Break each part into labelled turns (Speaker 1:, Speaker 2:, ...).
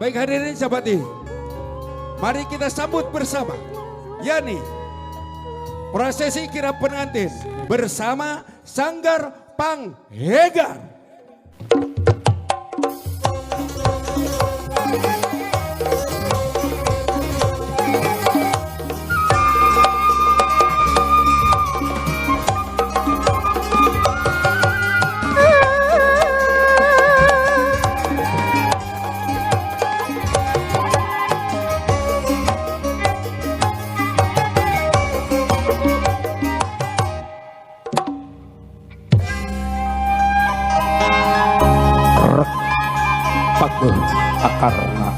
Speaker 1: Baik hadirin sahabati, mari kita sambut bersama yakni prosesi kirap pengantin bersama Sanggar Panghegar.
Speaker 2: Akarna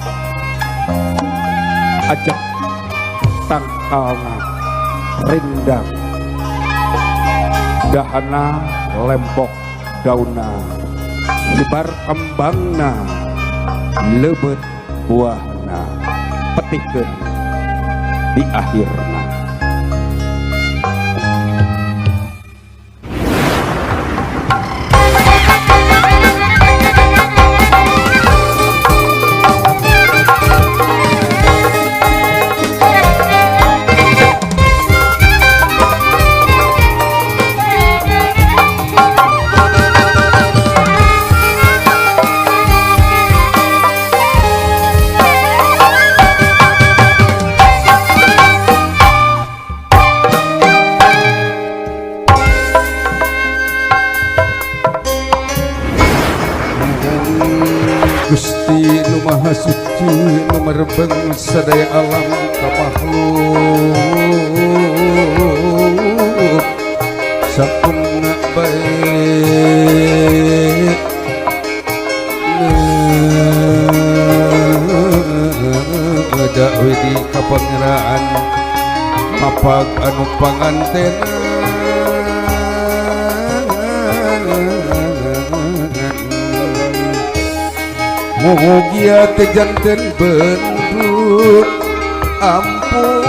Speaker 2: ajak tangkalna rindang dahana lempok dauna lebar kembangna lebet buahna petikeun di akhirna.
Speaker 1: Gusti Nu Maha Suci Nu Merebeng sadaya alam kamakhluk sakumna baik dawe di kapangeraan mapag anu panganten mugia tejanten bendu ampun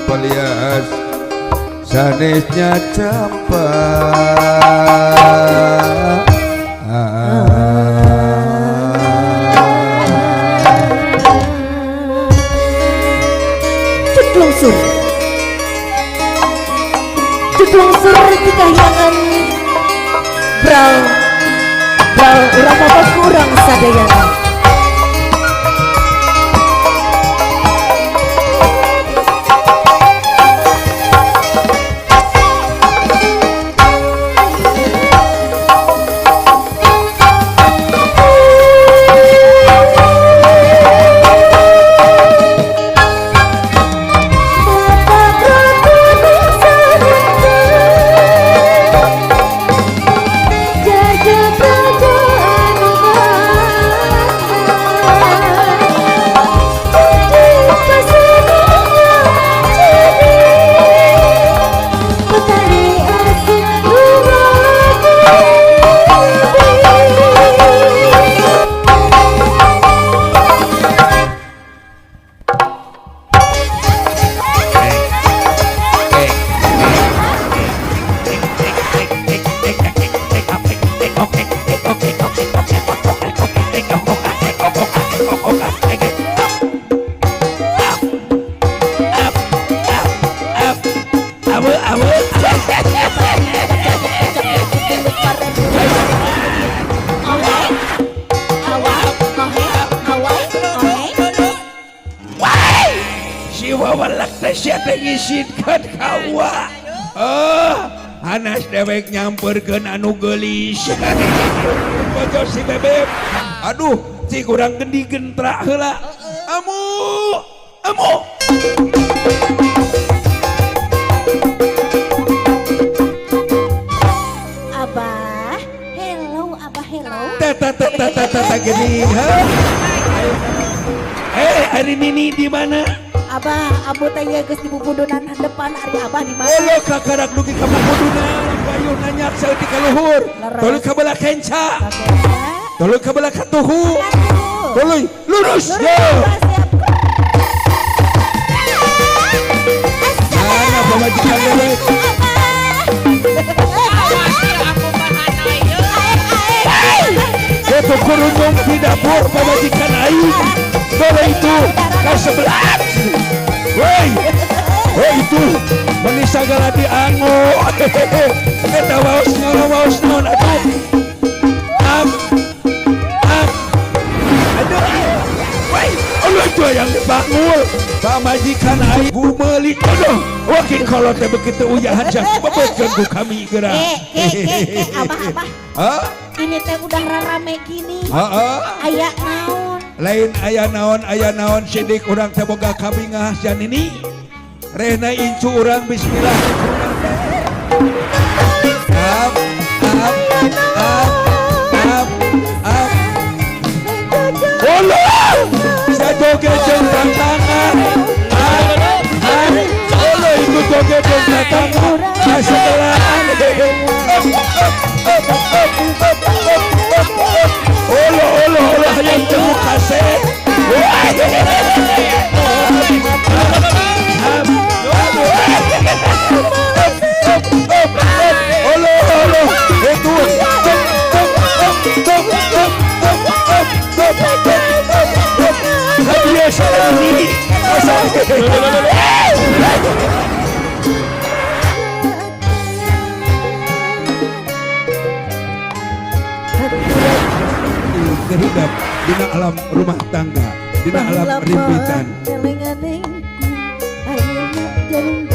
Speaker 1: palias sanesnya campak
Speaker 3: Ceplungsur di kahyangan brau urang apa kurang sadayana.
Speaker 1: Walak tasya tengisitkan kawa Anas dewek nyamperkeun anu geulis Bojo si bebek aduh si kurang gendi gentrak heula amu
Speaker 3: Abah hello
Speaker 1: tata gini hari ini di mana?
Speaker 3: Abah, abu teh geus di bubudunan depan ari Abah di mana?
Speaker 1: Olo kakarak dugi ka bubudunan, bayu nanyak saeutik ka luhur. Tuluy ka belah kenca. Tuluy ka belah katuhu. Tuluy lurus. Yo. Mana pamajikan bebek? Atuh kurunung di dapur pamajikan aing. Boleh itu ka-11. Woi. Oh itu menisa segala diango. Eta waos naon atuh. Aduh. Woi, Allah itu yang dibangun. Pamajikan aing gumeuli. Aduh, wakin kalau teh begitu uyahan sia bebeukeun ku kami geura.
Speaker 3: Abah.
Speaker 1: Hah?
Speaker 3: Ini teh udah rame gini.
Speaker 1: Heeh.
Speaker 3: Aya naon?
Speaker 1: Lain aya naon sidik urang teh boga kabingah jan ini. Rehna incu urang bismillah. Up. Allah! Saya joget jeung tantangan. Allah itu joget jeung tantangan. Setelah Allah yang temu kaset. Allah itu biasa ini kehidup dina alam rumah tangga, dina alam rimpitan.
Speaker 3: Eling-elingku, ayeuna jalung